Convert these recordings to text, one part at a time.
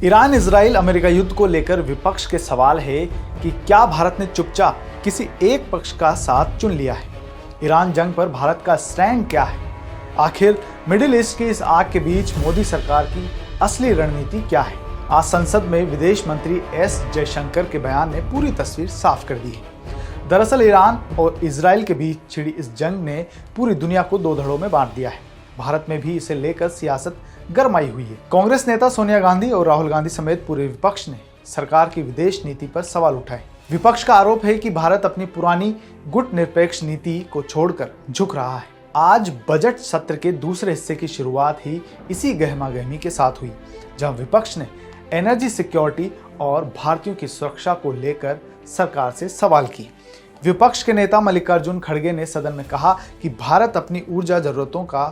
Iran Israel America युद्ध को लेकर विपक्ष के सवाल है कि क्या भारत ने चुपचाप किसी एक पक्ष का साथ चुन लिया है। ईरान जंग पर भारत का स्टैंड क्या है। आखिर मिडिल ईस्ट की इस आग के बीच मोदी सरकार की असली रणनीति क्या है। आज संसद में विदेश मंत्री एस जयशंकर के बयान ने पूरी तस्वीर साफ कर दी है। दरअसल ईरान और इजराइल के बीच छिड़ी इस जंग ने पूरी दुनिया को दो धड़ों में बांट दिया है। भारत में भी इसे लेकर सियासत गरमाई हुई है। कांग्रेस नेता सोनिया गांधी और राहुल गांधी समेत पूरे विपक्ष ने सरकार की विदेश नीति पर सवाल उठाए। विपक्ष का आरोप है कि भारत अपनी पुरानी गुट निरपेक्ष नीति को छोड़कर झुक रहा है। आज बजट सत्र के दूसरे हिस्से की शुरुआत ही इसी गहमागहमी के साथ हुई, जहां विपक्ष ने एनर्जी सिक्योरिटी और भारतीयों की सुरक्षा को लेकर सरकार से सवाल किए। विपक्ष के नेता मल्लिकार्जुन खड़गे ने सदन में कहा कि भारत अपनी ऊर्जा जरूरतों का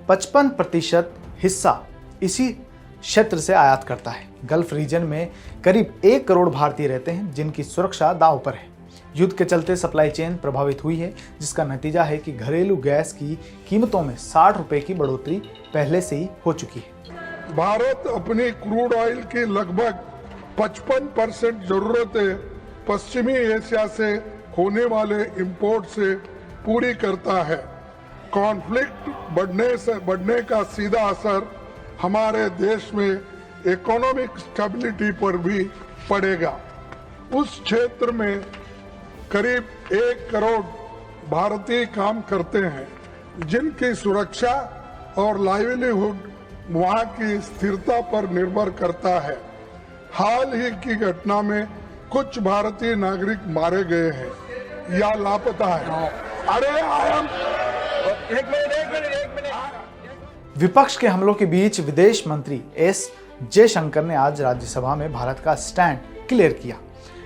55% हिस्सा इसी क्षेत्र से आयात करता है। गल्फ रीजन में करीब 1 करोड़ भारतीय रहते हैं, जिनकी सुरक्षा दांव पर है। युद्ध के चलते सप्लाई चेन प्रभावित हुई है, जिसका नतीजा है कि घरेलू गैस की कीमतों में 60 रुपए की बढ़ोतरी पहले से ही हो चुकी है। भारत अपनी क्रूड ऑयल की लगभग 55% जरूरतें पश्चिमी एशिया से होने वाले इंपोर्ट से पूरी करता है। कॉन्फ्लिक्ट बढ़ने का सीधा असर हमारे देश में इकोनॉमिक स्टेबिलिटी पर भी पड़ेगा। उस क्षेत्र में करीब 1 करोड़ भारतीय काम करते हैं, जिनकी सुरक्षा और लाइवलीहुड वहां की स्थिरता पर निर्भर करता है। हाल ही की घटना में कुछ भारतीय नागरिक मारे गए हैं या लापता है। विपक्ष के हमलों के बीच विदेश मंत्री एस जयशंकर ने आज राज्यसभा में भारत का स्टैंड क्लियर किया।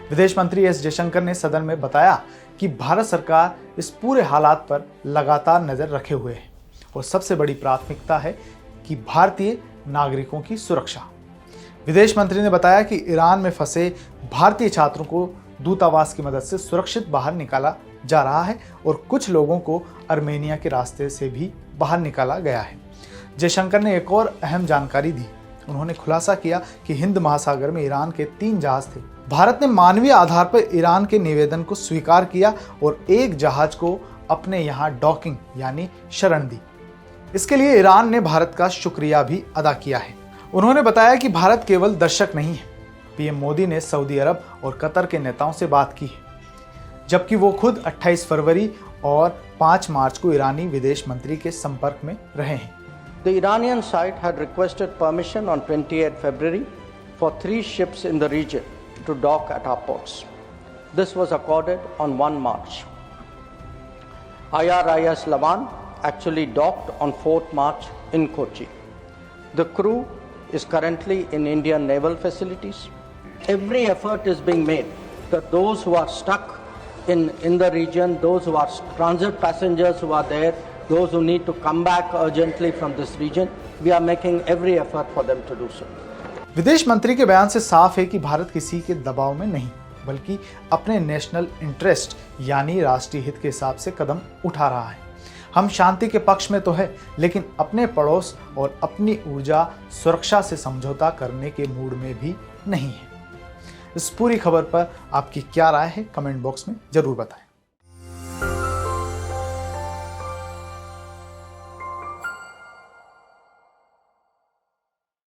विदेश मंत्री एस जयशंकर ने सदन में बताया कि भारत सरकार इस पूरे हालात पर लगातार नजर रखे हुए है और सबसे बड़ी प्राथमिकता है कि भारतीय नागरिकों की सुरक्षा। विदेश मंत्री ने बताया कि ईरान में फंसे भारतीय छात्रों को दूतावास की मदद से सुरक्षित बाहर निकाला जा रहा है और कुछ लोगों को अर्मेनिया के रास्ते से भी बाहर निकाला गया है। जयशंकर ने एक और अहम जानकारी दी। उन्होंने खुलासा किया कि हिंद महासागर में ईरान के 3 जहाज थे। भारत ने मानवीय आधार पर ईरान के निवेदन को स्वीकार किया और एक जहाज को अपने यहाँ डॉकिंग यानी शरण दी। इसके लिए ईरान ने भारत का शुक्रिया भी अदा किया है। उन्होंने बताया कि भारत केवल दर्शक नहीं है। पीएम मोदी ने सऊदी अरब और कतर के नेताओं से बात की है, जबकि वो खुद 28 फरवरी और 5 मार्च को ईरानी विदेश मंत्री के संपर्क में रहे हैं। The Iranian side had requested permission on 28 February for 3 ships in the region to dock at our ports. This was accorded on 1 March. IRIS Lavan actually docked on 4th March in Kochi. The crew is currently in Indian naval facilities. Every effort is being made that those who are stuck in the region, those who are transit passengers who are there, those who need to come back urgently from this region, we are making every effort for them to do so. विदेश मंत्री के बयान से साफ है कि भारत किसी के दबाव में नहीं, बल्कि अपने नेशनल इंटरेस्ट यानी राष्ट्रीय हित के हिसाब से कदम उठा रहा है। हम शांति के पक्ष में तो है, लेकिन अपने पड़ोस और अपनी ऊर्जा सुरक्षा से समझौता करने के मूड में भी नहीं है। इस पूरी खबर पर आपकी क्या राय है, कमेंट बॉक्स में जरूर बताएं।